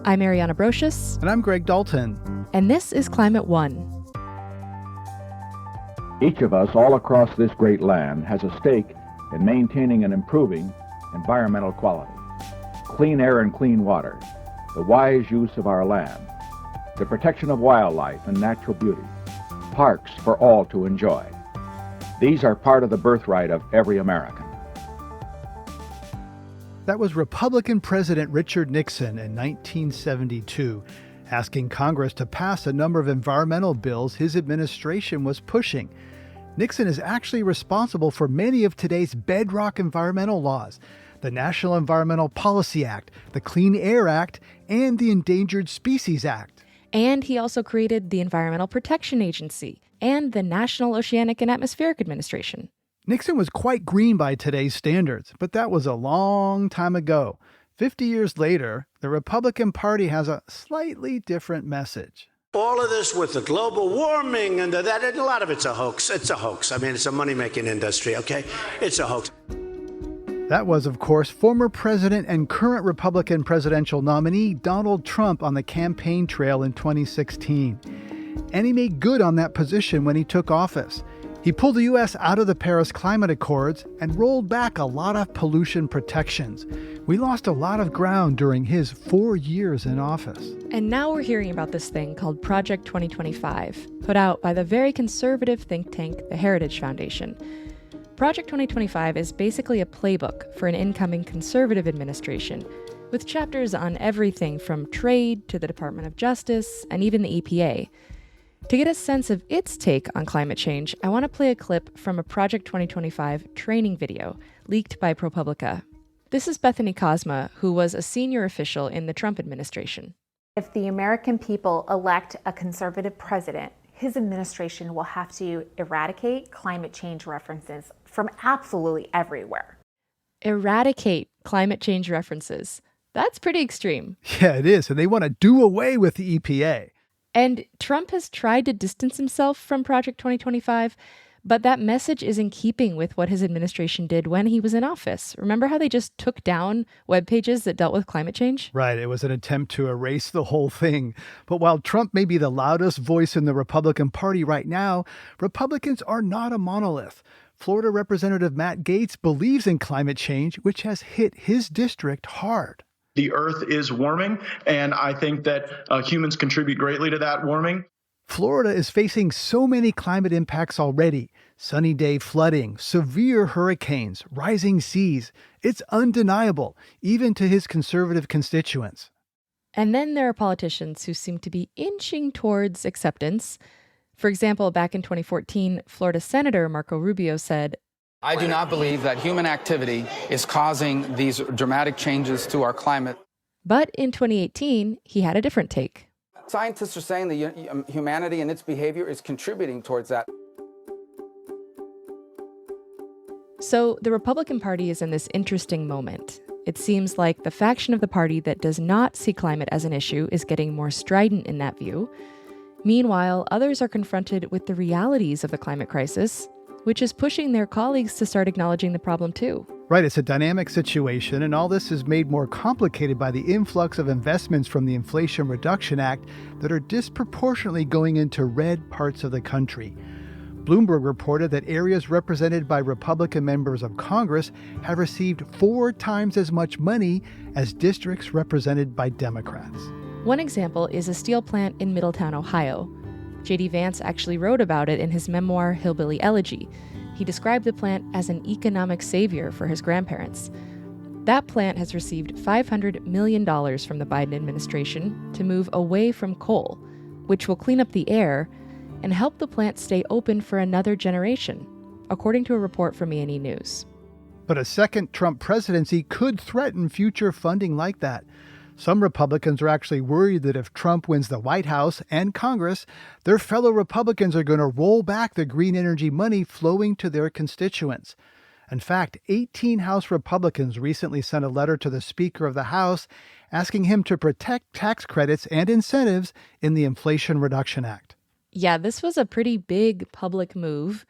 I'm Mariannette. And I'm Greg Dalton. And this is Climate One. Each of us all across this great land has a stake in maintaining and improving environmental quality. Clean air and clean water, the wise use of our land, the protection of wildlife and natural beauty, parks for all to enjoy. These are part of the birthright of every American. That was Republican President Richard Nixon in 1972, asking Congress to pass a number of environmental bills his administration was pushing. Nixon is actually responsible for many of today's bedrock environmental laws: the National Environmental Policy Act, the Clean Air Act, and the Endangered Species Act. And he also created the Environmental Protection Agency and the National Oceanic and Atmospheric Administration. Nixon was quite green by today's standards, but that was a long time ago. 50 years later, the Republican Party has a slightly different message. All of this with the global warming and that, a lot of it's a hoax. It's a hoax. I mean, it's a money-making industry, okay? It's a hoax. That was, of course, former president and current Republican presidential nominee Donald Trump on the campaign trail in 2016. And he made good on that position when he took office. He pulled the U.S. out of the Paris Climate Accords and rolled back a lot of pollution protections. We lost a lot of ground during his 4 years in office. And now we're hearing about this thing called Project 2025, put out by the very conservative think tank, the Heritage Foundation. Project 2025 is basically a playbook for an incoming conservative administration, with chapters on everything from trade to the Department of Justice and even the EPA. To get a sense of its take on climate change, I want to play a clip from a Project 2025 training video leaked by ProPublica. This is Bethany Kozma, who was a senior official in the Trump administration. If the American people elect a conservative president, his administration will have to eradicate climate change references from absolutely everywhere. Eradicate climate change references. That's pretty extreme. Yeah, it is. And they want to do away with the EPA. And Trump has tried to distance himself from Project 2025, but that message is in keeping with what his administration did when he was in office. Remember how they just took down web pages that dealt with climate change? Right. It was an attempt to erase the whole thing. But while Trump may be the loudest voice in the Republican Party right now, Republicans are not a monolith. Florida Representative Matt Gaetz believes in climate change, which has hit his district hard. The Earth is warming, and I think that humans contribute greatly to that warming. Florida is facing so many climate impacts already. Sunny day flooding, severe hurricanes, rising seas. It's undeniable, even to his conservative constituents. And then there are politicians who seem to be inching towards acceptance. For example, back in 2014, Florida Senator Marco Rubio said, I do not believe that human activity is causing these dramatic changes to our climate. But in 2018, he had a different take. Scientists are saying that humanity and its behavior is contributing towards that. So the Republican Party is in this interesting moment. It seems like the faction of the party that does not see climate as an issue is getting more strident in that view. Meanwhile, others are confronted with the realities of the climate crisis, which is pushing their colleagues to start acknowledging the problem too. Right, it's a dynamic situation, and all this is made more complicated by the influx of investments from the Inflation Reduction Act that are disproportionately going into red parts of the country. Bloomberg reported that areas represented by Republican members of Congress have received 4 times as much money as districts represented by Democrats. One example is a steel plant in Middletown, Ohio. J.D. Vance actually wrote about it in his memoir, Hillbilly Elegy. He described the plant as an economic savior for his grandparents. That plant has received $500 million from the Biden administration to move away from coal, which will clean up the air and help the plant stay open for another generation, according to a report from E&E News. But a second Trump presidency could threaten future funding like that. Some Republicans are actually worried that if Trump wins the White House and Congress, their fellow Republicans are going to roll back the green energy money flowing to their constituents. In fact, 18 House Republicans recently sent a letter to the Speaker of the House asking him to protect tax credits and incentives in the Inflation Reduction Act. Yeah, this was a pretty big public move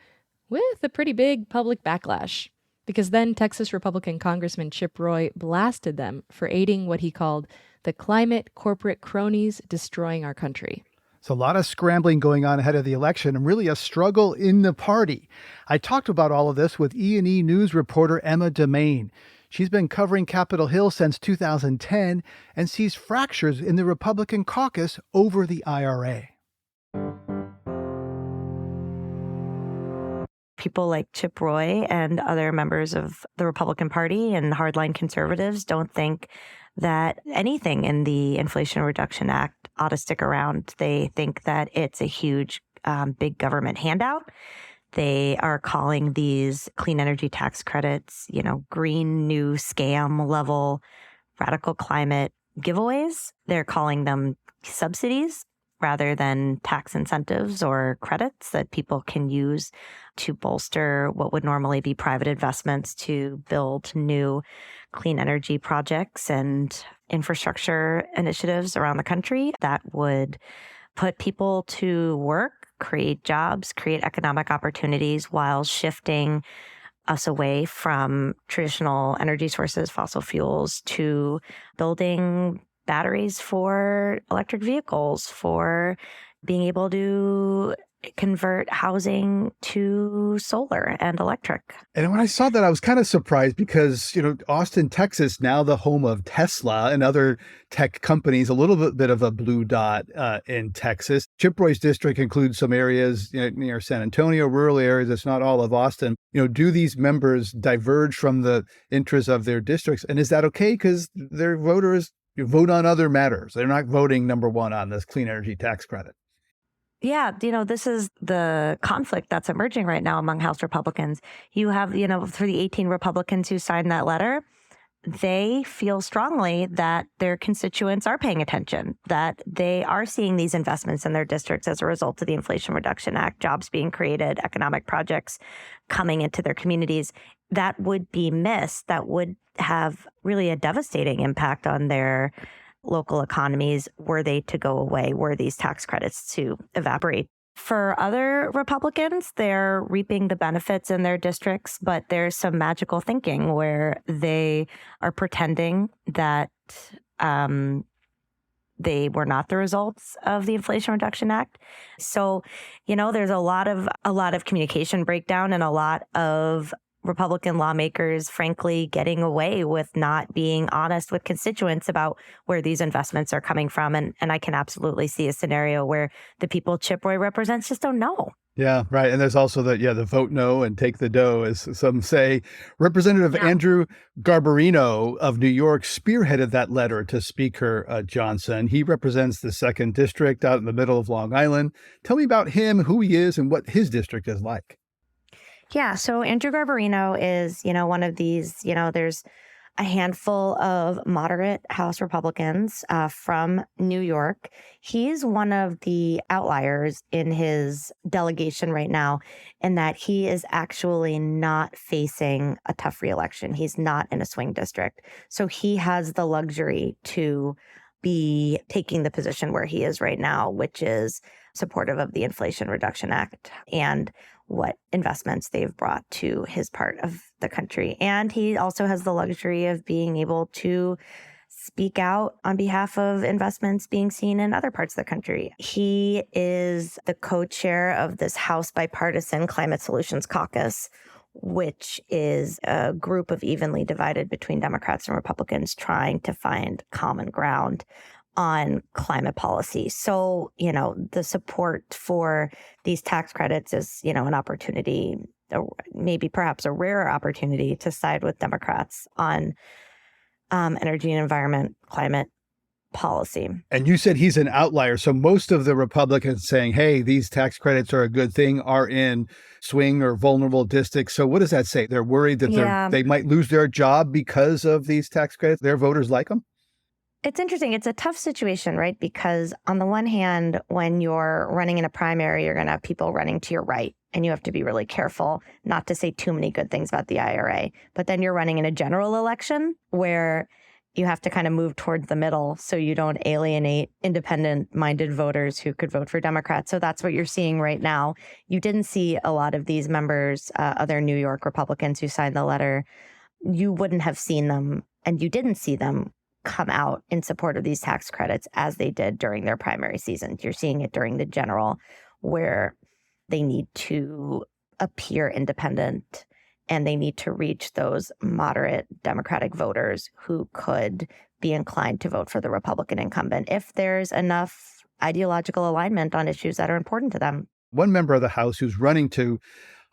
with a pretty big public backlash. Because then Texas Republican Congressman Chip Roy blasted them for aiding what he called the climate corporate cronies destroying our country. So a lot of scrambling going on ahead of the election and really a struggle in the party. I talked about all of this with E&E News reporter Emma Dumain. She's been covering Capitol Hill since 2010 and sees fractures in the Republican caucus over the IRA. People like Chip Roy and other members of the Republican Party and hardline conservatives don't think that anything in the Inflation Reduction Act ought to stick around. They think that it's a huge, big government handout. They are calling these clean energy tax credits, green new scam level radical climate giveaways. They're calling them subsidies rather than tax incentives or credits that people can use to bolster what would normally be private investments to build new clean energy projects and infrastructure initiatives around the country that would put people to work, create jobs, create economic opportunities while shifting us away from traditional energy sources, fossil fuels, to building batteries for electric vehicles, for being able to convert housing to solar and electric. And when I saw that, I was kind of surprised because, Austin, Texas, now the home of Tesla and other tech companies, a little bit of a blue dot in Texas. Chip Roy's district includes some areas near San Antonio, rural areas. It's not all of Austin. Do these members diverge from the interests of their districts? And is that okay? Because their voters vote on other matters. They're not voting number one on this clean energy tax credit. Yeah, this is the conflict that's emerging right now among House Republicans. You have, for the 18 Republicans who signed that letter, they feel strongly that their constituents are paying attention, that they are seeing these investments in their districts as a result of the Inflation Reduction Act, jobs being created, economic projects coming into their communities. That would be missed. That would have really a devastating impact on their local economies were they to go away, were these tax credits to evaporate. For other Republicans, they're reaping the benefits in their districts, but there's some magical thinking where they are pretending that they were not the results of the Inflation Reduction Act. So, there's a lot of communication breakdown and a lot of Republican lawmakers, frankly, getting away with not being honest with constituents about where these investments are coming from. And I can absolutely see a scenario where the people Chip Roy represents just don't know. Yeah, right. And there's also the vote no and take the dough, as some say. Representative Andrew Garbarino of New York spearheaded that letter to Speaker Johnson. He represents the 2nd District out in the middle of Long Island. Tell me about him, who he is, and what his district is like. Yeah, so Andrew Garbarino is, one of these, there's a handful of moderate House Republicans from New York. He's one of the outliers in his delegation right now in that he is actually not facing a tough reelection. He's not in a swing district. So he has the luxury to be taking the position where he is right now, which is supportive of the Inflation Reduction Act and what investments they've brought to his part of the country. And he also has the luxury of being able to speak out on behalf of investments being seen in other parts of the country. He is the co-chair of this House bipartisan Climate Solutions Caucus, which is a group of evenly divided between Democrats and Republicans trying to find common ground on climate policy. So, the support for these tax credits is, an opportunity, maybe perhaps a rare opportunity to side with Democrats on energy and environment, climate policy. And you said he's an outlier. So most of the Republicans saying, hey, these tax credits are a good thing, are in swing or vulnerable districts. So what does that say? They're worried that they might lose their job because of these tax credits. Their voters like them? It's interesting. It's a tough situation, right? Because on the one hand, when you're running in a primary, you're going to have people running to your right, and you have to be really careful not to say too many good things about the IRA. But then you're running in a general election where you have to kind of move towards the middle so you don't alienate independent-minded voters who could vote for Democrats. So that's what you're seeing right now. You didn't see a lot of these members, other New York Republicans who signed the letter. You wouldn't have seen them, and you didn't see them come out in support of these tax credits as they did during their primary season. You're seeing it during the general, where they need to appear independent and they need to reach those moderate Democratic voters who could be inclined to vote for the Republican incumbent if there's enough ideological alignment on issues that are important to them. One member of the House who's running to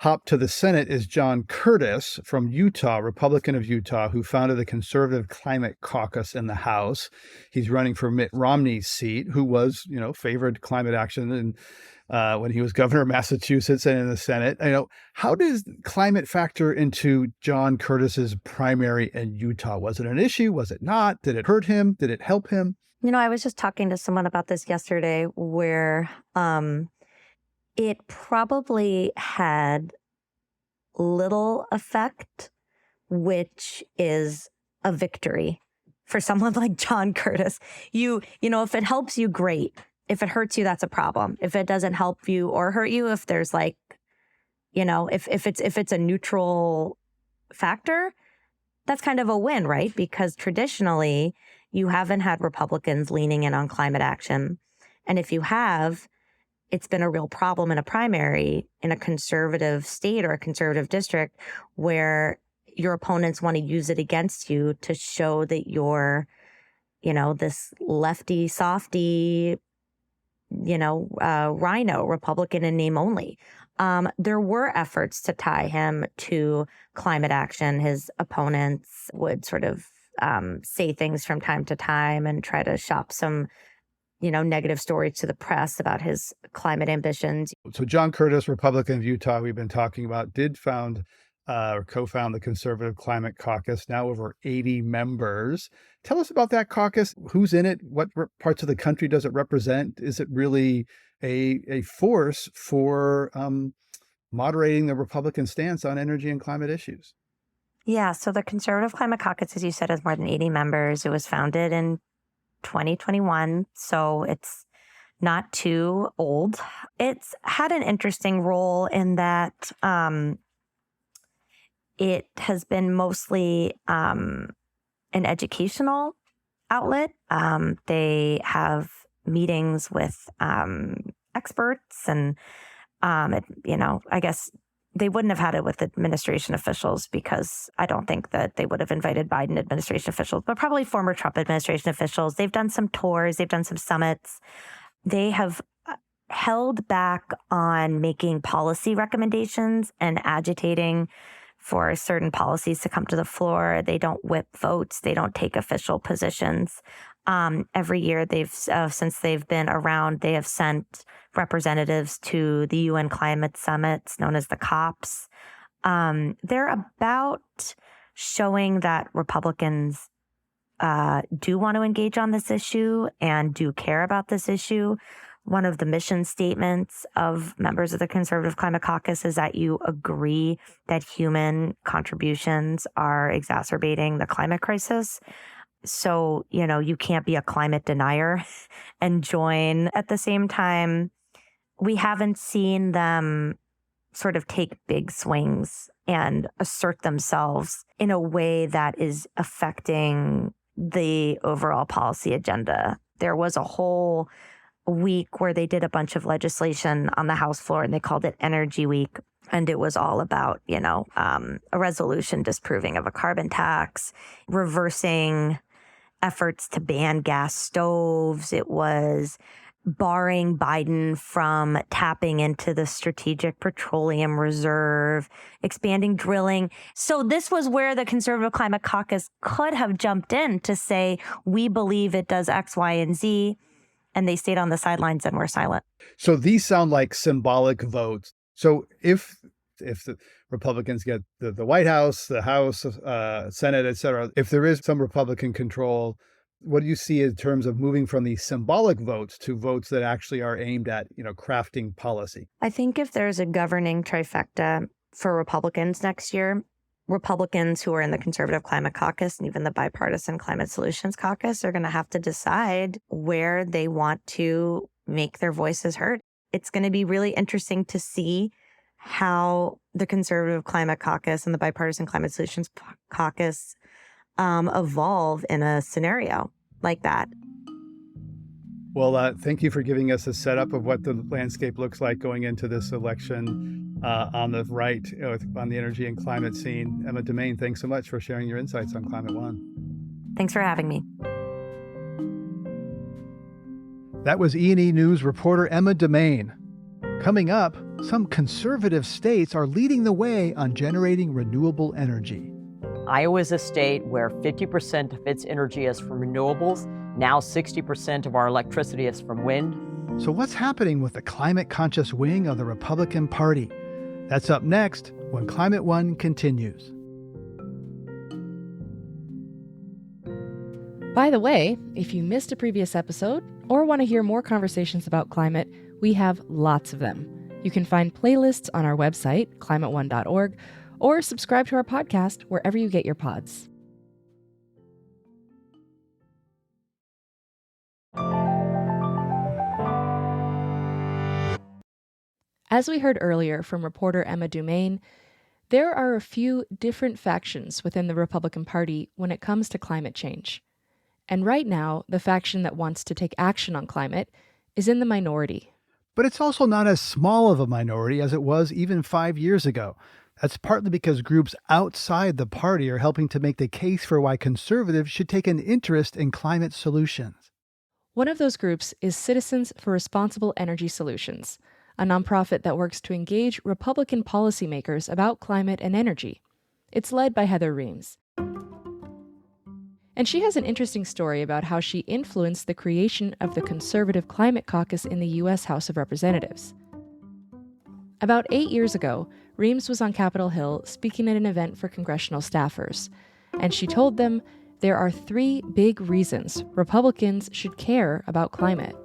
hop to the Senate is John Curtis from Utah, Republican of Utah, who founded the Conservative Climate Caucus in the House. He's running for Mitt Romney's seat, who was, favored climate action and when he was governor of Massachusetts and in the Senate. How does climate factor into John Curtis's primary in Utah? Was it an issue? Was it not? Did it hurt him? Did it help him? I was just talking to someone about this yesterday where it probably had little effect, which is a victory for someone like John Curtis. If it helps you, great. If it hurts you, that's a problem. If it doesn't help you or hurt you, if there's if it's a neutral factor, that's kind of a win, right? Because traditionally, you haven't had Republicans leaning in on climate action. And if you have, it's been a real problem in a primary in a conservative state or a conservative district where your opponents want to use it against you to show that you're, this lefty, softy, rhino, Republican in name only. There were efforts to tie him to climate action. His opponents would sort of say things from time to time and try to shop some negative stories to the press about his climate ambitions. So John Curtis, Republican of Utah, we've been talking about, did found or co-found the Conservative Climate Caucus, now over 80 members. Tell us about that caucus. Who's in it? What parts of the country does it represent? Is it really a force for moderating the Republican stance on energy and climate issues? Yeah, so the Conservative Climate Caucus, as you said, has more than 80 members. It was founded in 2021, so it's not too old. It's had an interesting role in that it has been mostly an educational outlet. They have meetings with experts and, I guess they wouldn't have had it with administration officials because I don't think that they would have invited Biden administration officials, but probably former Trump administration officials. They've done some tours. They've done some summits. They have held back on making policy recommendations and agitating for certain policies to come to the floor. They don't whip votes. They don't take official positions. Every year since they've been around, they have sent representatives to the UN climate summits known as the COPs. They're about showing that Republicans do want to engage on this issue and do care about this issue. One of the mission statements of members of the Conservative Climate Caucus is that you agree that human contributions are exacerbating the climate crisis. So, you can't be a climate denier and join. At the same time, we haven't seen them sort of take big swings and assert themselves in a way that is affecting the overall policy agenda. There was a whole week where they did a bunch of legislation on the House floor and they called it Energy Week. And it was all about, a resolution disproving of a carbon tax, reversing efforts to ban gas stoves. It was barring Biden from tapping into the Strategic Petroleum Reserve, expanding drilling. So this was where the Conservative Climate Caucus could have jumped in to say, we believe it does X, Y, and Z. And they stayed on the sidelines and were silent. So these sound like symbolic votes. So if the Republicans get the White House, the House, Senate, et cetera, if there is some Republican control, what do you see in terms of moving from these symbolic votes to votes that actually are aimed at, crafting policy? I think if there's a governing trifecta for Republicans next year, Republicans who are in the Conservative Climate Caucus and even the Bipartisan Climate Solutions Caucus are going to have to decide where they want to make their voices heard. It's going to be really interesting to see how the Conservative Climate Caucus and the Bipartisan Climate Solutions Caucus evolve in a scenario like that. Well, thank you for giving us a setup of what the landscape looks like going into this election on the right, on the energy and climate scene. Emma Dumain, thanks so much for sharing your insights on Climate One. Thanks for having me. That was E&E News reporter Emma Dumain. Coming up, some conservative states are leading the way on generating renewable energy. Iowa is a state where 50% of its energy is from renewables. Now 60% of our electricity is from wind. So what's happening with the climate-conscious wing of the Republican Party? That's up next when Climate One continues. By the way, if you missed a previous episode or want to hear more conversations about climate, we have lots of them. You can find playlists on our website, climateone.org, or subscribe to our podcast wherever you get your pods. As we heard earlier from reporter Emma Dumain, there are a few different factions within the Republican Party when it comes to climate change. And right now, the faction that wants to take action on climate is in the minority. But it's also not as small of a minority as it was even 5 years ago. That's partly because groups outside the party are helping to make the case for why conservatives should take an interest in climate solutions. One of those groups is Citizens for Responsible Energy Solutions, a nonprofit that works to engage Republican policymakers about climate and energy. It's led by Heather Reams. And she has an interesting story about how she influenced the creation of the Conservative Climate Caucus in the U.S. House of Representatives. About 8 years ago, Reams was on Capitol Hill speaking at an event for congressional staffers, and she told them there are 3 big reasons Republicans should care about climate.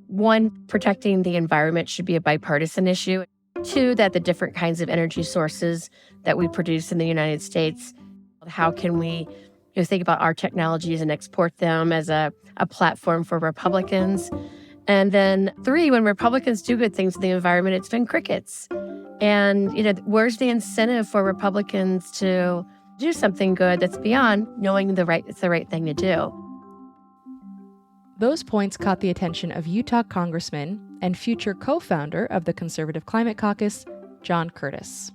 1, protecting the environment should be a bipartisan issue. 2, that the different kinds of energy sources that we produce in the United States, how can we think about our technologies and export them as a platform for Republicans. And then 3, when Republicans do good things in the environment, it's been crickets. And, where's the incentive for Republicans to do something good that's beyond knowing it's the right thing to do? Those points caught the attention of Utah Congressman and future co-founder of the Conservative Climate Caucus, John Curtis.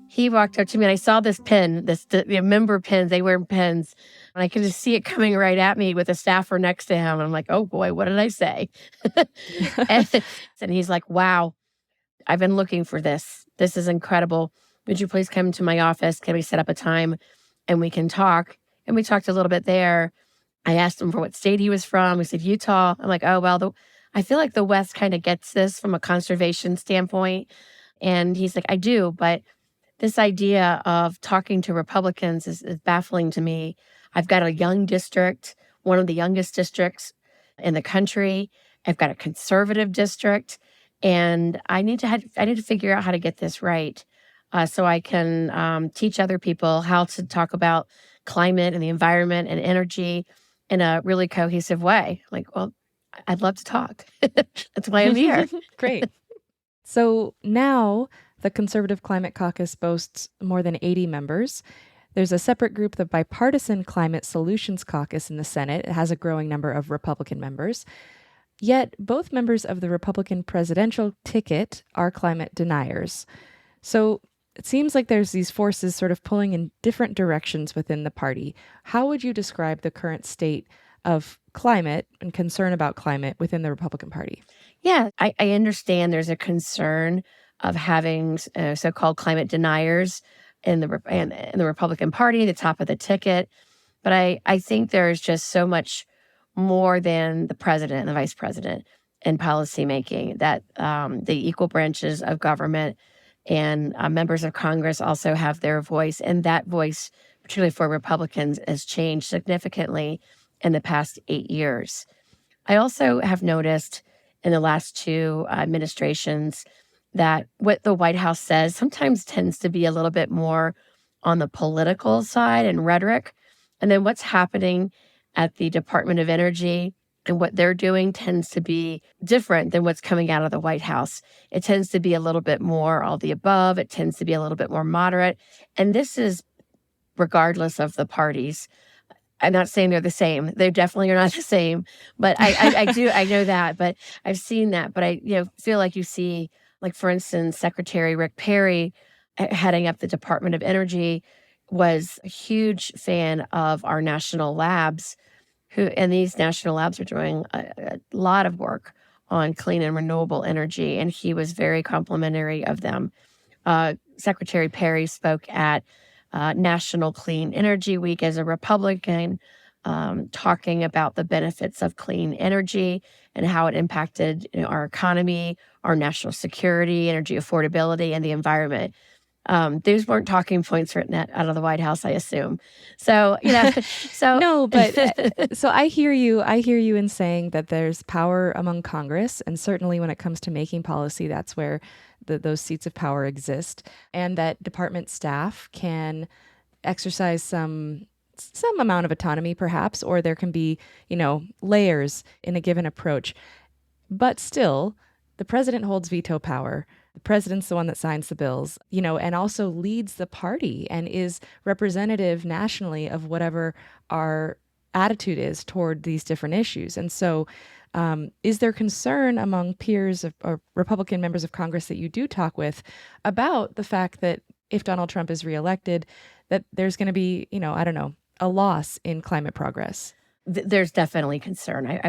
He walked up to me and I saw this pin, the member pins, they wear pins, and I could just see it coming right at me with a staffer next to him. And I'm like, oh boy, what did I say? and he's like, wow, I've been looking for this. This is incredible. Would you please come to my office? Can we set up a time and we can talk? And we talked a little bit there. I asked him for what state he was from. He said, Utah. I'm like, oh, well, I feel like the West kind of gets this from a conservation standpoint. And he's like, I do, but this idea of talking to Republicans is baffling to me. I've got a young district, one of the youngest districts in the country. I've got a conservative district, and I need to figure out how to get this right, so I can teach other people how to talk about climate and the environment and energy in a really cohesive way. Like, well, I'd love to talk. That's why I'm here. Great. So now the Conservative Climate Caucus boasts more than 80 members. There's a separate group, the Bipartisan Climate Solutions Caucus in the Senate. It has a growing number of Republican members. Yet both members of the Republican presidential ticket are climate deniers. So it seems like there's these forces sort of pulling in different directions within the party. How would you describe the current state of climate and concern about climate within the Republican Party? Yeah, I understand there's a concern of having so-called climate deniers in the Republican Party, the top of the ticket. But I think there's just so much more than the president and the vice president in policymaking, that the equal branches of government and members of Congress also have their voice. And that voice, particularly for Republicans, has changed significantly in the past 8 years. I also have noticed in the last 2 administrations that what the White House says sometimes tends to be a little bit more on the political side and rhetoric. And then what's happening at the Department of Energy and what they're doing tends to be different than what's coming out of the White House. It tends to be a little bit more all the above. It tends to be a little bit more moderate. And this is regardless of the parties. I'm not saying they're the same. They definitely are not the same. But I know that. But I've seen that. But I feel like you see, like, for instance, Secretary Rick Perry, heading up the Department of Energy, was a huge fan of our national labs, and these national labs are doing a lot of work on clean and renewable energy, and he was very complimentary of them. Secretary Perry spoke at National Clean Energy Week as a Republican, talking about the benefits of clean energy and how it impacted our economy, our national security, energy affordability, and the environment. These weren't talking points written out of the White House, I assume. So, so No, but so I hear you. I hear you in saying that there's power among Congress, and certainly when it comes to making policy, that's where those seats of power exist, and that department staff can exercise some amount of autonomy, perhaps, or there can be, layers in a given approach. But still, the president holds veto power. The president's the one that signs the bills, and also leads the party and is representative nationally of whatever our attitude is toward these different issues. And so is there concern among peers or Republican members of Congress that you do talk with about the fact that if Donald Trump is reelected, that there's going to be, a loss in climate progress? There's definitely concern.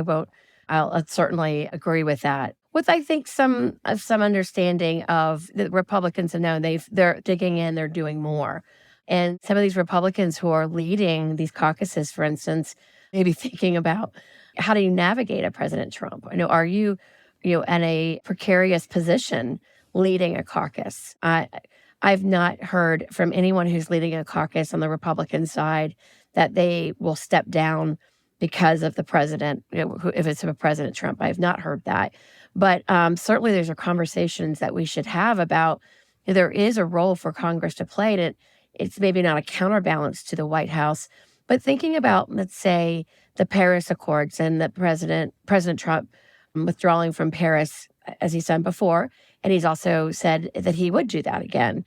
I'll certainly agree with that. With, I think, some understanding of the Republicans have known they're digging in, they're doing more. And some of these Republicans who are leading these caucuses, for instance, maybe thinking about, how do you navigate a President Trump? Are you, in a precarious position leading a caucus? I've not heard from anyone who's leading a caucus on the Republican side that they will step down because of the president, if it's a President Trump. I have not heard that. But certainly there's conversations that we should have about, there is a role for Congress to play. And it's maybe not a counterbalance to the White House, but thinking about, let's say, the Paris Accords and the President Trump withdrawing from Paris, as he's done before. And he's also said that he would do that again.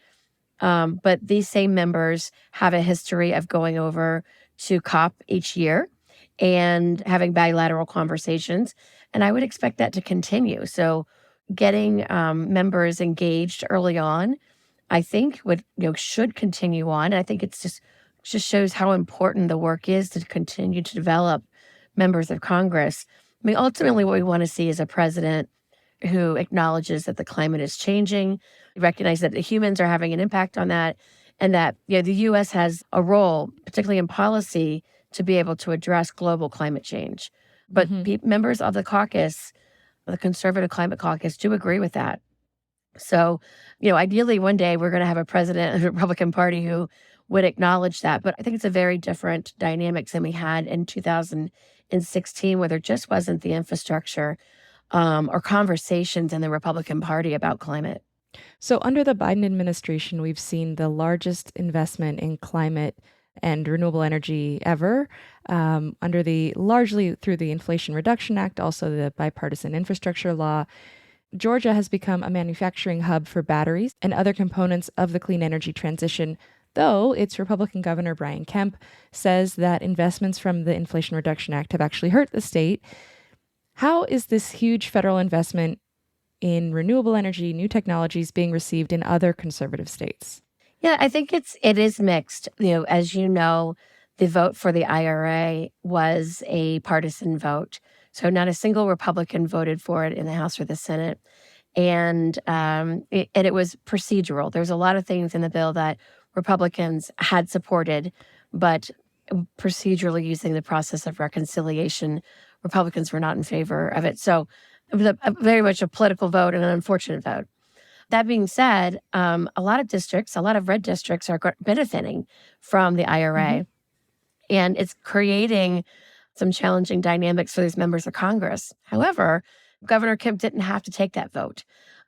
But these same members have a history of going over to COP each year and having bilateral conversations. And I would expect that to continue. So getting members engaged early on, I think should continue on. And I think it's just shows how important the work is to continue to develop members of Congress. I mean, ultimately what we want to see is a president who acknowledges that the climate is changing, recognize that the humans are having an impact on that, and that the U.S. has a role, particularly in policy, to be able to address global climate change. But members of the caucus, the Conservative Climate Caucus, do agree with that. So, ideally one day we're going to have a president of the Republican Party who would acknowledge that. But I think it's a very different dynamics than we had in 2016, where there just wasn't the infrastructure or conversations in the Republican Party about climate. So under the Biden administration, we've seen the largest investment in climate and renewable energy ever, largely through the Inflation Reduction Act, also the bipartisan infrastructure law. Georgia has become a manufacturing hub for batteries and other components of the clean energy transition, though its Republican Governor Brian Kemp says that investments from the Inflation Reduction Act have actually hurt the state. How is this huge federal investment in renewable energy, new technologies being received in other conservative states? Yeah, I think it is mixed. As you know, the vote for the IRA was a partisan vote. So not a single Republican voted for it in the House or the Senate. And it was procedural. There's a lot of things in the bill that Republicans had supported, but procedurally using the process of reconciliation, Republicans were not in favor of it. So it was very much a political vote and an unfortunate vote. That being said, a lot of red districts are benefiting from the IRA. And it's creating some challenging dynamics for these members of Congress. However, Governor Kemp didn't have to take that vote,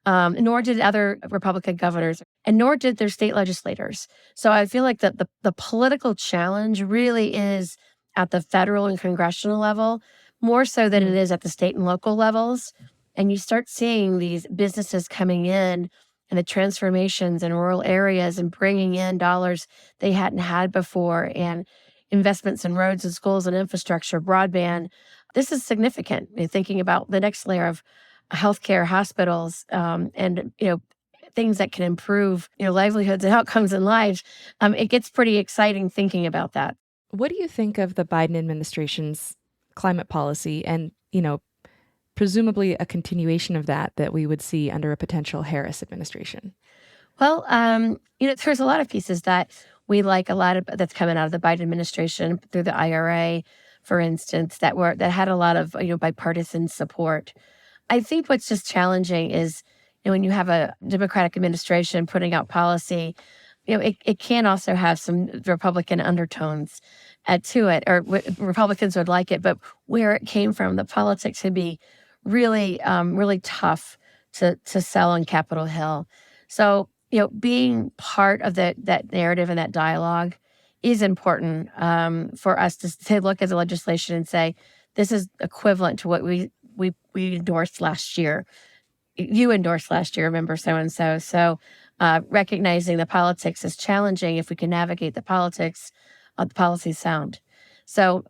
nor did other Republican governors, and nor did their state legislators. So I feel like the political challenge really is at the federal and congressional level, more so than it is at the state and local levels. And you start seeing these businesses coming in and the transformations in rural areas and bringing in dollars they hadn't had before, and investments in roads and schools and infrastructure, broadband. This is significant. You're thinking about the next layer of healthcare, hospitals, and things that can improve livelihoods and outcomes in lives. It gets pretty exciting thinking about that. What do you think of the Biden administration's climate policy and, presumably a continuation of that we would see under a potential Harris administration? Well, there's a lot of pieces that we like, a lot of that's coming out of the Biden administration through the IRA, for instance, that had a lot of bipartisan support. I think what's just challenging is when you have a Democratic administration putting out policy, it can also have some Republican undertones to it, or Republicans would like it, but where it came from, the politics would be really, really tough to sell on Capitol Hill. So, being part of that narrative and that dialogue is important for us to look at the legislation and say, this is equivalent to what we endorsed last year. You endorsed last year, remember, so-and-so. So recognizing the politics is challenging. If we can navigate the politics, the policy's sound. So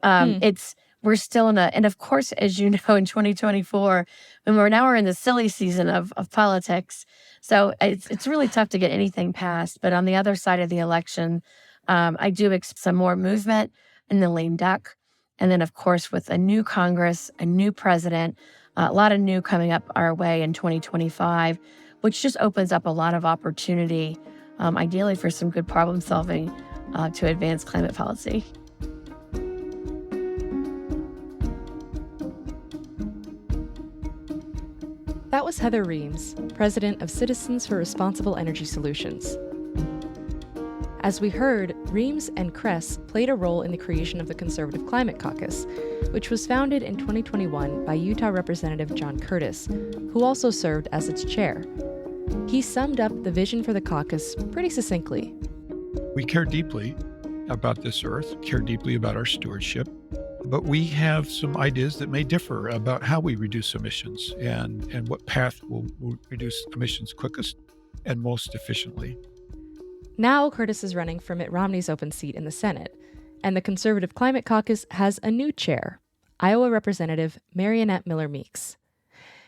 we're still and of course, as you know, in 2024, when we're in the silly season of politics. So it's really tough to get anything passed. But on the other side of the election, I do expect some more movement in the lame duck. And then, of course, with a new Congress, a new president, a lot of new coming up our way in 2025, which just opens up a lot of opportunity, ideally for some good problem solving to advance climate policy. That was Heather Reams, president of Citizens for Responsible Energy Solutions. As we heard, Reams and Kress played a role in the creation of the Conservative Climate Caucus, which was founded in 2021 by Utah Representative John Curtis, who also served as its chair. He summed up the vision for the caucus pretty succinctly. We care deeply about this earth, care deeply about our stewardship, but we have some ideas that may differ about how we reduce emissions and what path will reduce emissions quickest and most efficiently. Now Curtis is running for Mitt Romney's open seat in the Senate, and the Conservative Climate Caucus has a new chair, Iowa Representative Mariannette Miller-Meeks.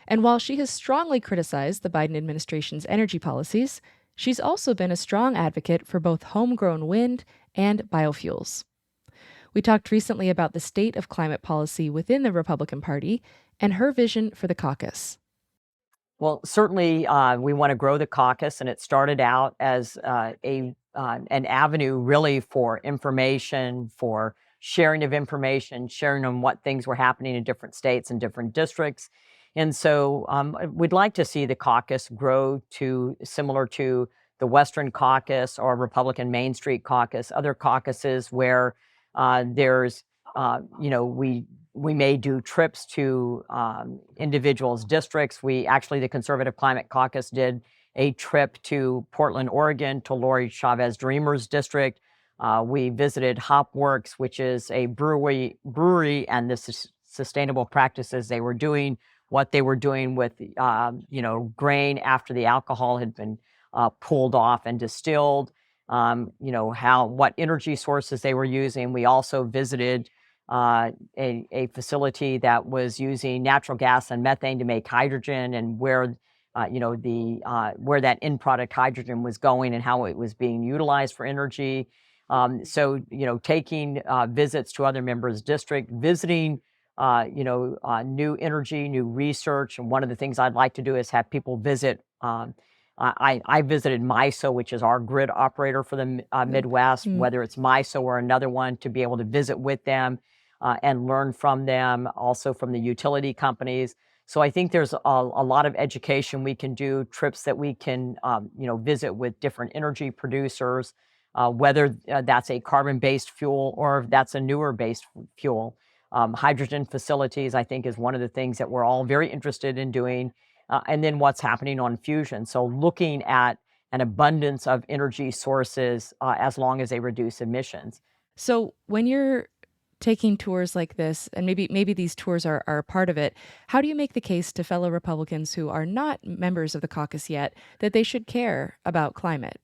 And while she has strongly criticized the Biden administration's energy policies, she's also been a strong advocate for both homegrown wind and biofuels. We talked recently about the state of climate policy within the Republican Party and her vision for the caucus. Well, certainly we want to grow the caucus, and it started out as an avenue really for information, for sharing of information, sharing on what things were happening in different states and different districts. And so we'd like to see the caucus grow to similar to the Western Caucus or Republican Main Street Caucus, other caucuses where there's, we may do trips to individuals' districts. The Conservative Climate Caucus did a trip to Portland, Oregon, to Lori Chavez Dreamer's district. We visited Hopworks, which is a brewery and the sustainable practices they were doing, what they were doing with, grain after the alcohol had been pulled off and distilled, what energy sources they were using. We also visited a facility that was using natural gas and methane to make hydrogen, and where where that end product hydrogen was going and how it was being utilized for energy. Taking visits to other members' district, visiting new energy, new research. And one of the things I'd like to do is have people visit. I visited MISO, which is our grid operator for the Midwest, whether it's MISO or another one, to be able to visit with them and learn from them, also from the utility companies. So I think there's a lot of education we can do, trips that we can, visit with different energy producers, whether that's a carbon-based fuel or if that's a newer-based fuel. Hydrogen facilities, I think, is one of the things that we're all very interested in doing. And then what's happening on fusion. So looking at an abundance of energy sources as long as they reduce emissions. So when you're taking tours like this, and maybe these tours are a part of it, how do you make the case to fellow Republicans who are not members of the caucus yet that they should care about climate?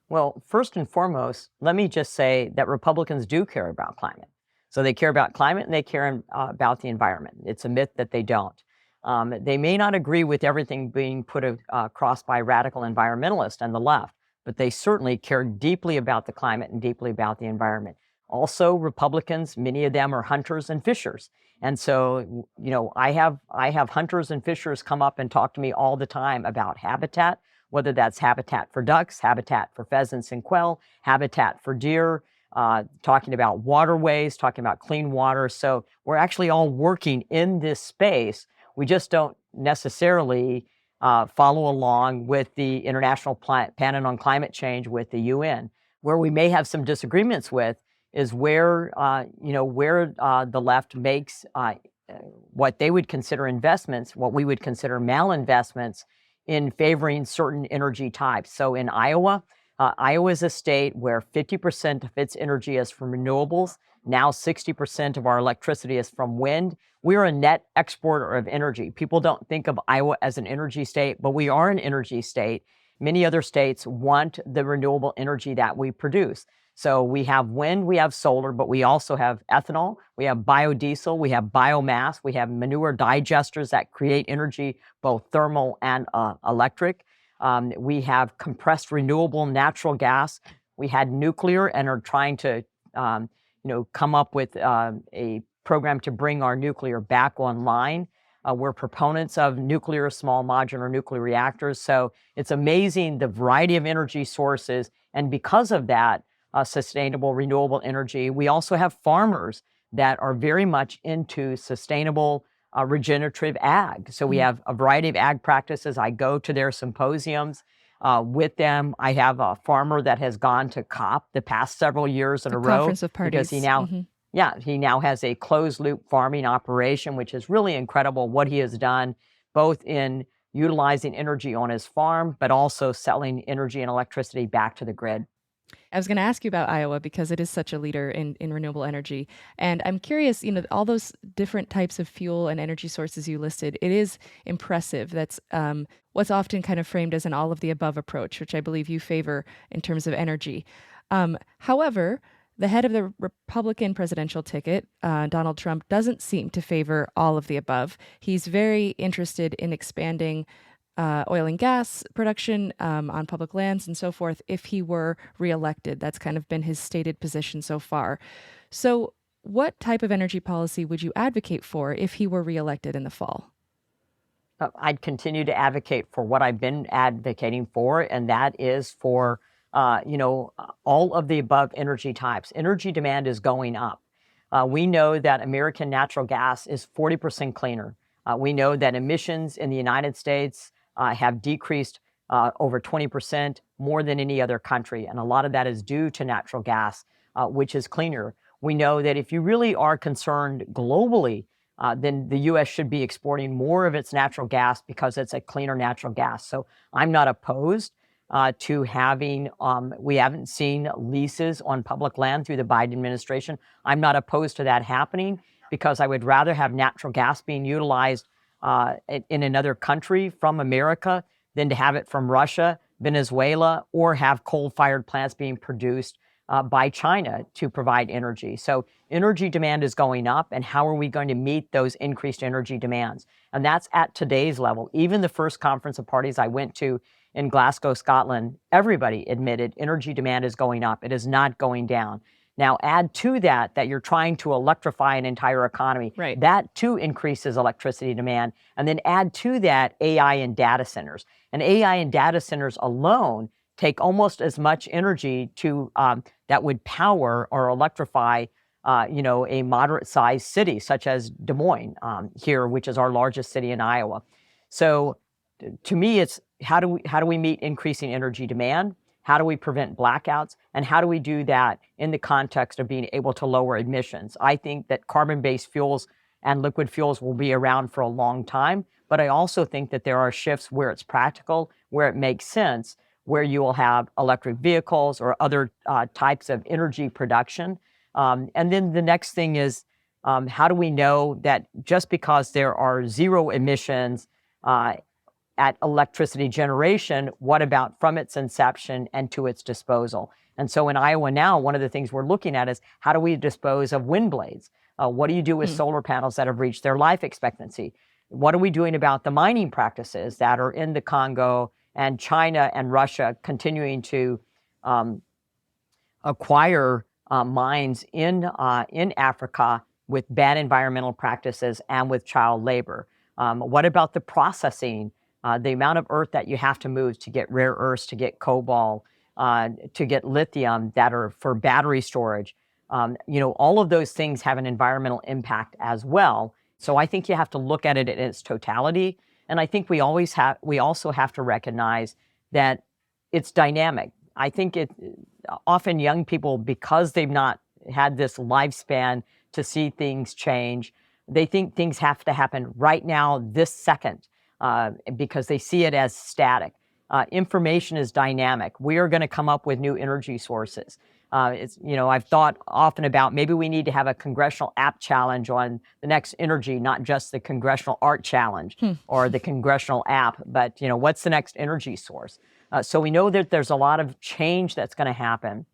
Well, first and foremost, let me just say that Republicans do care about climate. So they care about climate and they care about the environment. It's a myth that they don't. They may not agree with everything being put across by radical environmentalists and the left, but they certainly care deeply about the climate and deeply about the environment. Also, Republicans, many of them are hunters and fishers. And so, I have hunters and fishers come up and talk to me all the time about habitat, whether that's habitat for ducks, habitat for pheasants and quail, habitat for deer, talking about waterways, talking about clean water. So we're actually all working in this space. We just don't necessarily follow along with the International Panel on Climate Change with the UN. Where we may have some disagreements with is where the left makes what they would consider investments, what we would consider malinvestments in favoring certain energy types. So in Iowa, Iowa is a state where 50% of its energy is from renewables. Now 60% of our electricity is from wind. We're a net exporter of energy. People don't think of Iowa as an energy state, but we are an energy state. Many other states want the renewable energy that we produce. So we have wind, we have solar, but we also have ethanol, we have biodiesel, we have biomass, we have manure digesters that create energy, both thermal and electric. We have compressed renewable natural gas. We had nuclear and are trying to come up with a program to bring our nuclear back online. We're proponents of nuclear, small modular nuclear reactors. So it's amazing the variety of energy sources. And because of that, sustainable renewable energy, we also have farmers that are very much into sustainable regenerative ag. So we have a variety of ag practices. I go to their symposiums with them. I have a farmer that has gone to COP the past several years in a row. Conference of Parties. Because he now has a closed loop farming operation, which is really incredible what he has done, both in utilizing energy on his farm, but also selling energy and electricity back to the grid. I was going to ask you about Iowa because it is such a leader in renewable energy. And I'm curious, all those different types of fuel and energy sources you listed, it is impressive. That's what's often kind of framed as an all of the above approach, which I believe you favor in terms of energy. However, the head of the Republican presidential ticket, Donald Trump, doesn't seem to favor all of the above. He's very interested in expanding oil and gas production on public lands and so forth if he were reelected. That's kind of been his stated position so far. So what type of energy policy would you advocate for if he were reelected in the fall? I'd continue to advocate for what I've been advocating for, and that is for all of the above energy types. Energy demand is going up. We know that American natural gas is 40% cleaner. We know that emissions in the United States have decreased over 20% more than any other country. And a lot of that is due to natural gas, which is cleaner. We know that if you really are concerned globally, then the U.S. should be exporting more of its natural gas because it's a cleaner natural gas. So I'm not opposed to having, we haven't seen leases on public land through the Biden administration. I'm not opposed to that happening because I would rather have natural gas being utilized in another country from America than to have it from Russia, Venezuela, or have coal-fired plants being produced by China to provide energy. So energy demand is going up, and how are we going to meet those increased energy demands? And that's at today's level. Even the first conference of parties I went to in Glasgow, Scotland, everybody admitted energy demand is going up. It is not going down. Now, add to that you're trying to electrify an entire economy. Right. That too increases electricity demand. And then add to that AI and data centers. And AI and data centers alone take almost as much energy to that would power or electrify, a moderate-sized city such as Des Moines here, which is our largest city in Iowa. So, to me, it's how do we meet increasing energy demand? How do we prevent blackouts? And how do we do that in the context of being able to lower emissions? I think that carbon-based fuels and liquid fuels will be around for a long time, but I also think that there are shifts where it's practical, where it makes sense, where you will have electric vehicles or other types of energy production And then the next thing is, how do we know that just because there are zero emissions at electricity generation, what about from its inception and to its disposal? And so in Iowa now, one of the things we're looking at is how do we dispose of wind blades? What do you do with solar panels that have reached their life expectancy? What are we doing about the mining practices that are in the Congo and China and Russia continuing to acquire mines in Africa with bad environmental practices and with child labor? What about the processing, the amount of earth that you have to move to get rare earths, to get cobalt, to get lithium that are for battery storage? All of those things have an environmental impact as well. So I think you have to look at it in its totality. And I think we also have to recognize that it's dynamic. I think often young people, because they've not had this lifespan to see things change, they think things have to happen right now, this second, because they see it as static. Information is dynamic. We are going to come up with new energy sources. I've thought often about maybe we need to have a congressional app challenge on the next energy, not just the congressional art challenge or the congressional app, but what's the next energy source? So we know that there's a lot of change that's going to happen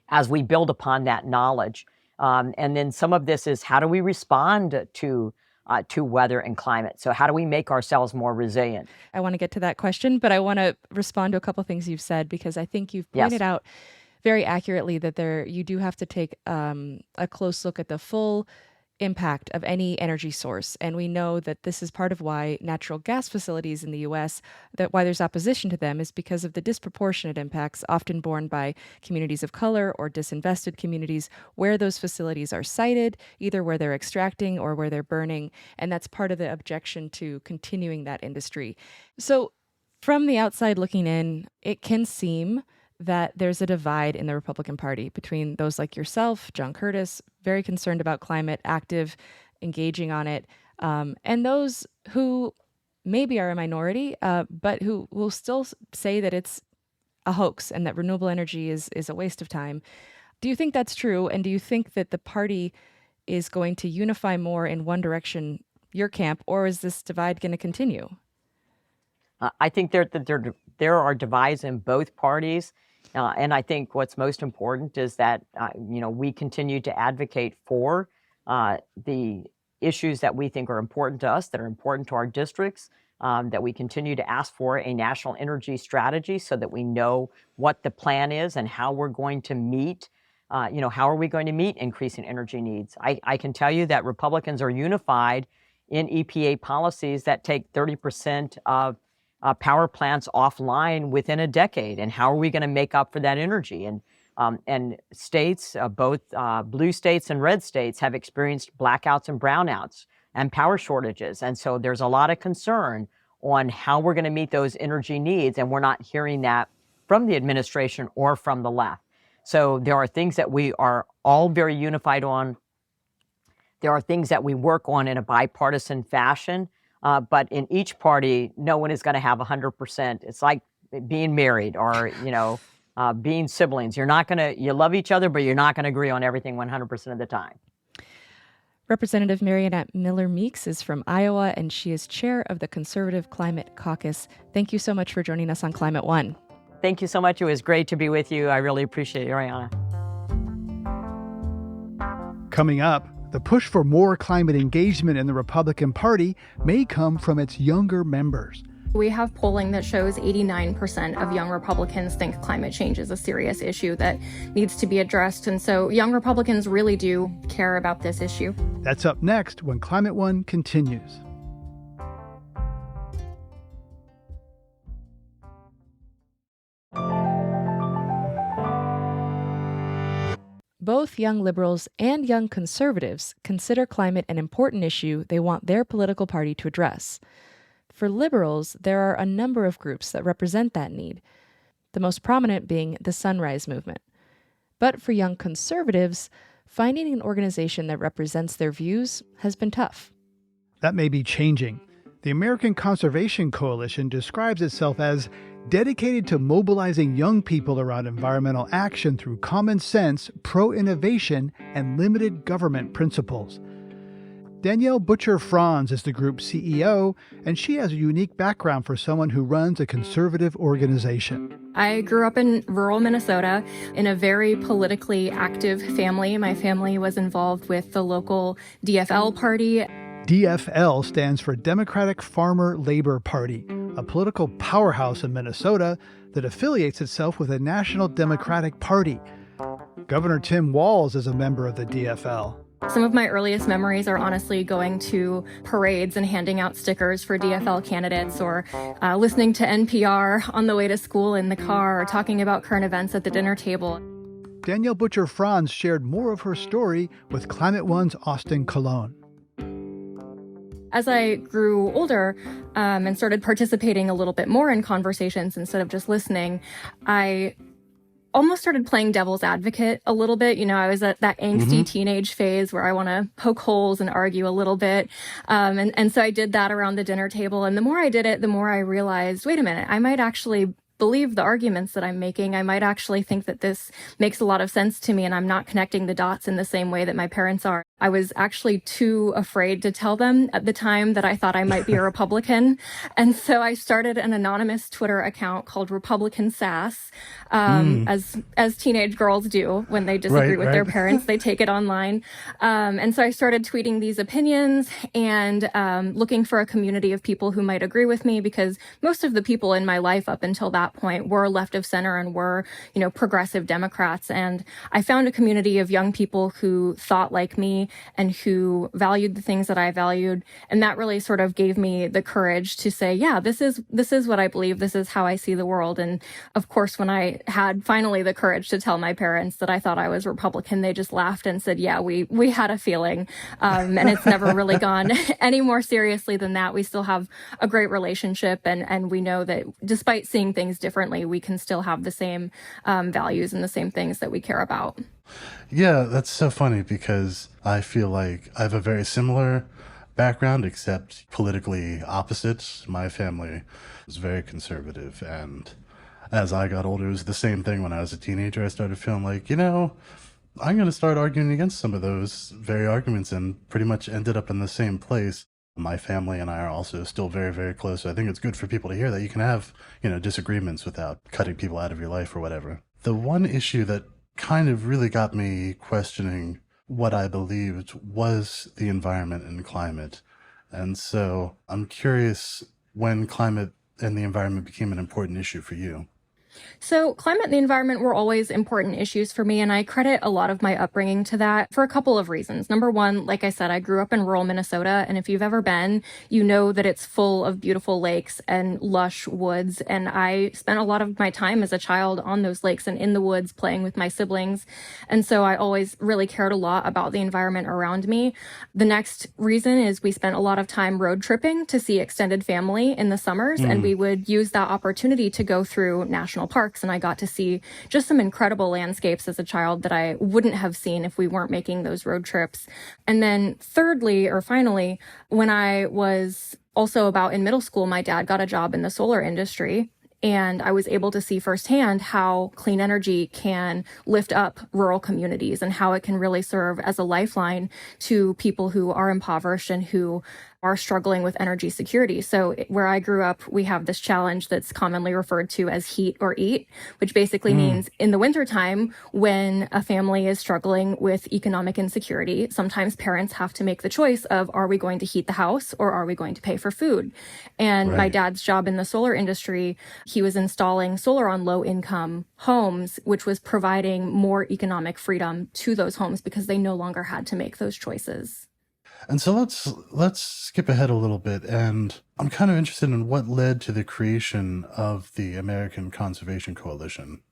as we build upon that knowledge. And then some of this is how do we respond to weather and climate? So how do we make ourselves more resilient? I want to get to that question, but I want to respond to a couple things you've said, because I think you've pointed out very accurately that you do have to take a close look at the full impact of any energy source. And we know that this is part of why natural gas facilities in the U.S., that why there's opposition to them is because of the disproportionate impacts often borne by communities of color or disinvested communities where those facilities are sited, either where they're extracting or where they're burning. And that's part of the objection to continuing that industry. So from the outside looking in, it can seem that there's a divide in the Republican Party between those like yourself, John Curtis, very concerned about climate, active, engaging on it, and those who maybe are a minority, but who will still say that it's a hoax and that renewable energy is a waste of time. Do you think that's true? And do you think that the party is going to unify more in one direction, your camp, or is this divide going to continue? I think there are divides in both parties. And I think what's most important is that, we continue to advocate for the issues that we think are important to us, that are important to our districts, that we continue to ask for a national energy strategy so that we know what the plan is and how we're going to meet, how are we going to meet increasing energy needs. I can tell you that Republicans are unified in EPA policies that take 30% of power plants offline within a decade, and how are we going to make up for that energy? And states, both blue states and red states, have experienced blackouts and brownouts and power shortages, and so there's a lot of concern on how we're going to meet those energy needs, and we're not hearing that from the administration or from the left. So there are things that we are all very unified on. There are things that we work on in a bipartisan fashion. But in each party, no one is going to have 100%. It's like being married or, being siblings. You love each other, but you're not going to agree on everything 100% of the time. Representative Mariannette Miller-Meeks is from Iowa, and she is chair of the Conservative Climate Caucus. Thank you so much for joining us on Climate One. Thank you so much. It was great to be with you. I really appreciate it, Ariana. Coming up, the push for more climate engagement in the Republican Party may come from its younger members. We have polling that shows 89% of young Republicans think climate change is a serious issue that needs to be addressed. And so young Republicans really do care about this issue. That's up next when Climate One continues. Both young liberals and young conservatives consider climate an important issue they want their political party to address. For liberals, there are a number of groups that represent that need, the most prominent being the Sunrise Movement. But for young conservatives, finding an organization that represents their views has been tough. That may be changing. The American Conservation Coalition describes itself as dedicated to mobilizing young people around environmental action through common sense, pro-innovation, and limited government principles. Danielle Butcher-Franz is the group's CEO, and she has a unique background for someone who runs a conservative organization. I grew up in rural Minnesota in a very politically active family. My family was involved with the local DFL party. DFL stands for Democratic Farmer Labor Party, a political powerhouse in Minnesota that affiliates itself with the National Democratic Party. Governor Tim Walz is a member of the DFL. Some of my earliest memories are honestly going to parades and handing out stickers for DFL candidates, or listening to NPR on the way to school in the car, or talking about current events at the dinner table. Danielle Butcher-Franz shared more of her story with Climate One's Austin Colon. As I grew older and started participating a little bit more in conversations instead of just listening, I almost started playing devil's advocate a little bit. You know, I was at that angsty teenage phase where I want to poke holes and argue a little bit. And so I did that around the dinner table. And the more I did it, the more I realized, wait a minute, I might actually believe the arguments that I'm making. I might actually think that this makes a lot of sense to me, and I'm not connecting the dots in the same way that my parents are. I was actually too afraid to tell them at the time that I thought I might be a Republican. And so I started an anonymous Twitter account called Republican Sass, as teenage girls do when they disagree with their parents. They take it online. And so I started tweeting these opinions and looking for a community of people who might agree with me, because most of the people in my life up until that point were left of center and were, you know, progressive Democrats. And I found a community of young people who thought like me and who valued the things that I valued. And that really sort of gave me the courage to say, yeah, this is what I believe. This is how I see the world. And of course, when I had finally the courage to tell my parents that I thought I was Republican, they just laughed and said, yeah, we had a feeling. And it's never really gone any more seriously than that. We still have a great relationship. And we know that despite seeing things differently, we can still have the same values and the same things that we care about. Yeah, that's so funny, because I feel like I have a very similar background, except politically opposite. My family was very conservative, and as I got older, it was the same thing. When I was a teenager, I started feeling like, you know, I'm going to start arguing against some of those very arguments, and pretty much ended up in the same place. My family and I are also still very, very close. So I think it's good for people to hear that you can have, you know, disagreements without cutting people out of your life or whatever. The one issue that kind of really got me questioning what I believed was the environment and climate. And so I'm curious when climate and the environment became an important issue for you. So climate and the environment were always important issues for me, and I credit a lot of my upbringing to that for a couple of reasons. Number one, like I said, I grew up in rural Minnesota, and if you've ever been, you know that it's full of beautiful lakes and lush woods, and I spent a lot of my time as a child on those lakes and in the woods playing with my siblings, and so I always really cared a lot about the environment around me. The next reason is we spent a lot of time road tripping to see extended family in the summers, and we would use that opportunity to go through national parks, and I got to see just some incredible landscapes as a child that I wouldn't have seen if we weren't making those road trips. And then thirdly, or finally, when I was also about in middle school, my dad got a job in the solar industry. And I was able to see firsthand how clean energy can lift up rural communities and how it can really serve as a lifeline to people who are impoverished and who are struggling with energy security. So where I grew up, we have this challenge that's commonly referred to as heat or eat, which basically means in the wintertime, when a family is struggling with economic insecurity, sometimes parents have to make the choice of, are we going to heat the house or are we going to pay for food? And my dad's job in the solar industry, he was installing solar on low-income homes, which was providing more economic freedom to those homes because they no longer had to make those choices. And so let's skip ahead a little bit, and I'm kind of interested in what led to the creation of the American Conservation Coalition.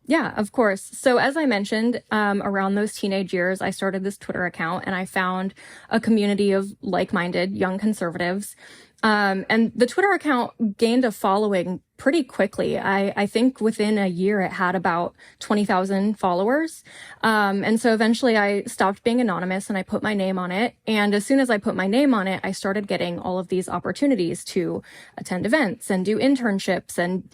Yeah, of course. So as I mentioned, around those teenage years, I started this Twitter account and I found a community of like-minded young conservatives. And the Twitter account gained a following pretty quickly. I think within a year it had about 20,000 followers. And so eventually I stopped being anonymous and I put my name on it. And as soon as I put my name on it, I started getting all of these opportunities to attend events and do internships and,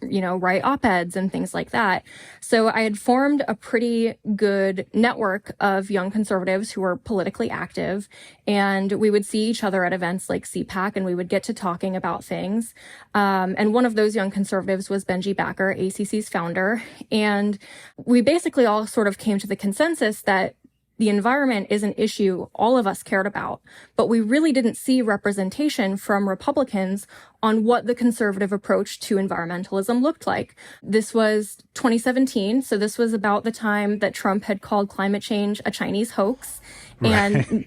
write op-eds and things like that. So I had formed a pretty good network of young conservatives who were politically active. And we would see each other at events like CPAC and we would get to talking about things. And one of those young conservatives was Benji Backer, ACC's founder. And we basically all sort of came to the consensus that the environment is an issue all of us cared about, but we really didn't see representation from Republicans on what the conservative approach to environmentalism looked like. This was 2017, so this was about the time that Trump had called climate change a Chinese hoax. Right.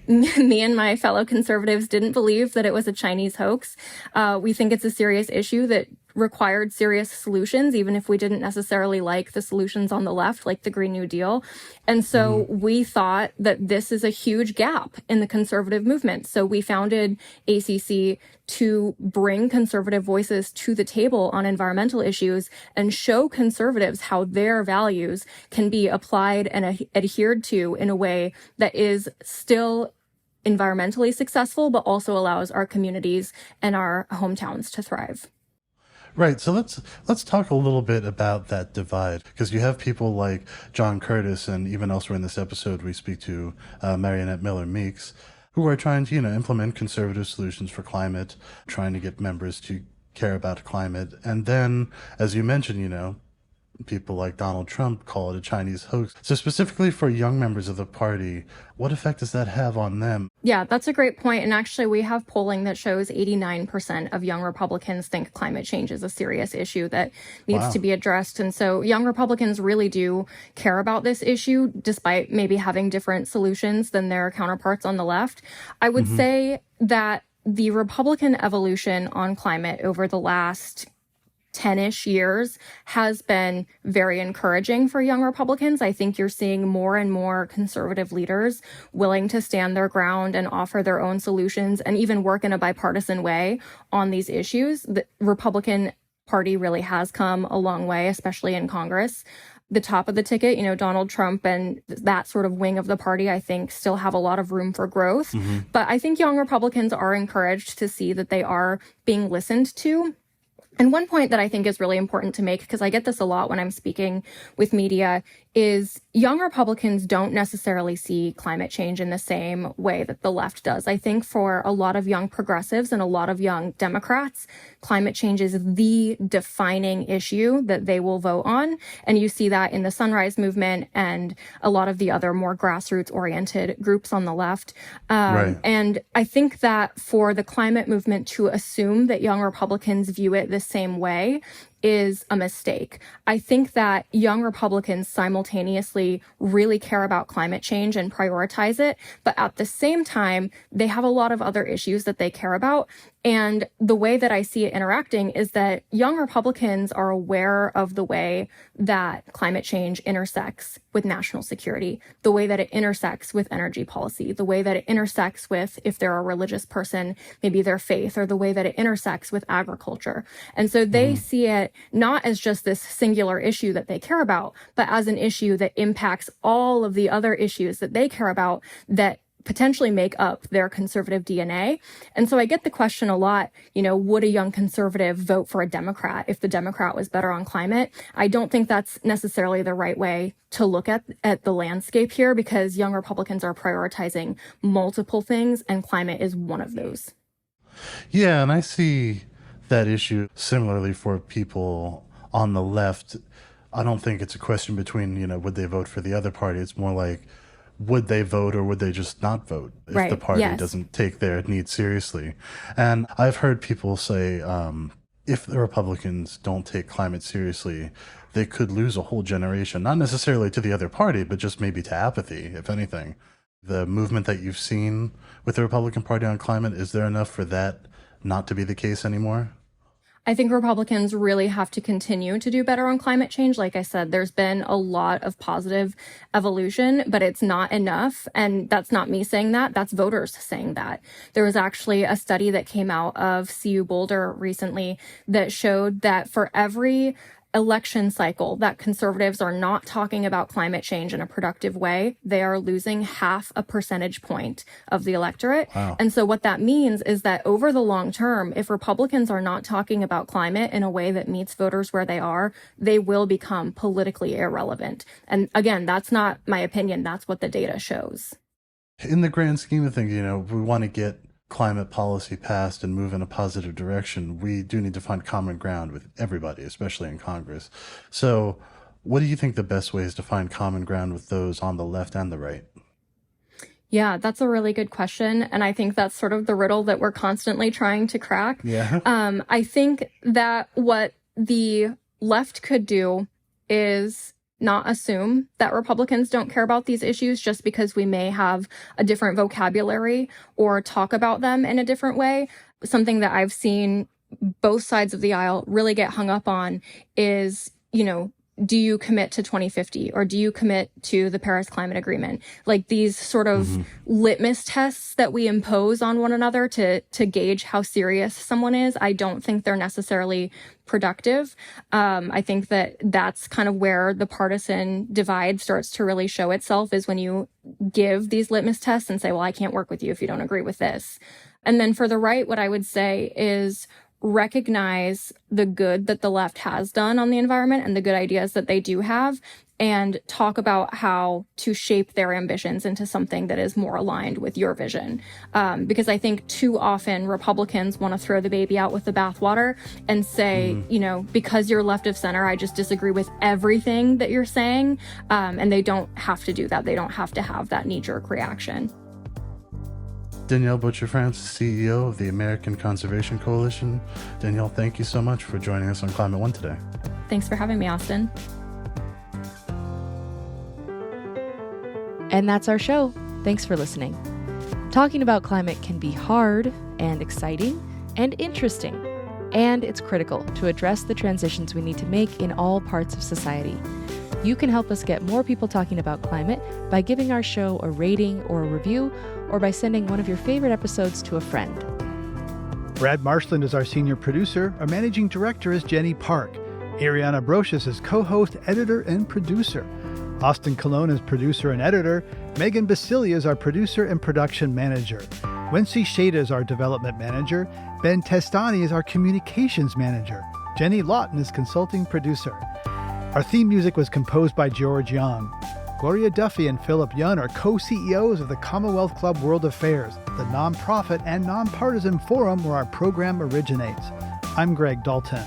And me and my fellow conservatives didn't believe that it was a Chinese hoax. We think it's a serious issue that required serious solutions, even if we didn't necessarily like the solutions on the left, like the Green New Deal. And so we thought that this is a huge gap in the conservative movement. So we founded ACC to bring conservative voices to the table on environmental issues and show conservatives how their values can be applied and adhered to in a way that is still environmentally successful, but also allows our communities and our hometowns to thrive. Right. So let's talk a little bit about that divide, because you have people like John Curtis, and even elsewhere in this episode we speak to Mariannette Miller-Meeks, who are trying to implement conservative solutions for climate, trying to get members to care about climate. And then, as you mentioned, people like Donald Trump call it a Chinese hoax. So specifically for young members of the party, what effect does that have on them? Yeah, that's a great point. And actually, we have polling that shows 89% of young Republicans think climate change is a serious issue that needs to be addressed. And so young Republicans really do care about this issue, despite maybe having different solutions than their counterparts on the left. I would say that the Republican evolution on climate over the last 10-ish years has been very encouraging for young Republicans. I think you're seeing more and more conservative leaders willing to stand their ground and offer their own solutions and even work in a bipartisan way on these issues. The Republican Party really has come a long way, especially in Congress. The top of the ticket, Donald Trump and that sort of wing of the party, I think still have a lot of room for growth. But I think young Republicans are encouraged to see that they are being listened to. And one point that I think is really important to make, because I get this a lot when I'm speaking with media, is young Republicans don't necessarily see climate change in the same way that the left does. I think for a lot of young progressives and a lot of young Democrats, climate change is the defining issue that they will vote on. And you see that in the Sunrise Movement and a lot of the other more grassroots-oriented groups on the left. Right. And I think that for the climate movement to assume that young Republicans view it the same way is a mistake. I think that young Republicans simultaneously really care about climate change and prioritize it, but at the same time, they have a lot of other issues that they care about. And the way that I see it interacting is that young Republicans are aware of the way that climate change intersects with national security, the way that it intersects with energy policy, the way that it intersects with, if they're a religious person, maybe their faith, or the way that it intersects with agriculture. And so they see it not as just this singular issue that they care about, but as an issue that impacts all of the other issues that they care about that potentially make up their conservative DNA. And so I get the question a lot, would a young conservative vote for a Democrat if the Democrat was better on climate? I don't think that's necessarily the right way to look at the landscape here, because young Republicans are prioritizing multiple things and climate is one of those. Yeah, and I see that issue similarly for people on the left. I don't think it's a question between, would they vote for the other party? It's more like, would they vote or would they just not vote if the party doesn't take their needs seriously? And I've heard people say, if the Republicans don't take climate seriously, they could lose a whole generation, not necessarily to the other party, but just maybe to apathy, if anything. The movement that you've seen with the Republican Party on climate, is there enough for that not to be the case anymore? I think Republicans really have to continue to do better on climate change. Like I said, there's been a lot of positive evolution, but it's not enough. And that's not me saying that. That's voters saying that. There was actually a study that came out of CU Boulder recently that showed that for every election cycle that conservatives are not talking about climate change in a productive way, they are losing 0.5 percentage point of the electorate. Wow. And so what that means is that over the long term, if Republicans are not talking about climate in a way that meets voters where they are, they will become politically irrelevant. And again, that's not my opinion. That's what the data shows. In the grand scheme of things, we want to get climate policy passed and move in a positive direction. We do need to find common ground with everybody, especially in Congress. So what do you think the best way is to find common ground with those on the left and the right? Yeah, that's a really good question. And I think that's sort of the riddle that we're constantly trying to crack. Yeah. I think that what the left could do is not assume that Republicans don't care about these issues just because we may have a different vocabulary or talk about them in a different way. Something that I've seen both sides of the aisle really get hung up on is, do you commit to 2050 or do you commit to the Paris Climate Agreement? Like these sort of litmus tests that we impose on one another to gauge how serious someone is. I don't think they're necessarily productive. I think that that's kind of where the partisan divide starts to really show itself, is when you give these litmus tests and say, well, I can't work with you if you don't agree with this. And then for the right, what I would say is recognize the good that the left has done on the environment and the good ideas that they do have, and talk about how to shape their ambitions into something that is more aligned with your vision. Because I think too often Republicans want to throw the baby out with the bathwater and say, because you're left of center, I just disagree with everything that you're saying. And they don't have to do that. They don't have to have that knee-jerk reaction. Danielle Butcher-Franz, CEO of the American Conservation Coalition. Danielle, thank you so much for joining us on Climate One today. Thanks for having me, Austin. And that's our show. Thanks for listening. Talking about climate can be hard and exciting and interesting, and it's critical to address the transitions we need to make in all parts of society. You can help us get more people talking about climate by giving our show a rating or a review, or by sending one of your favorite episodes to a friend. Brad Marshland is our senior producer. Our managing director is Jenny Park. Ariana Brocious is co-host, editor, and producer. Austin Colon is producer and editor. Megan Basilia is our producer and production manager. Wency Shada is our development manager. Ben Testani is our communications manager. Jenny Lawton is consulting producer. Our theme music was composed by George Young. Gloria Duffy and Philip Yunn are co-CEOs of the Commonwealth Club World Affairs, the nonprofit and nonpartisan forum where our program originates. I'm Greg Dalton.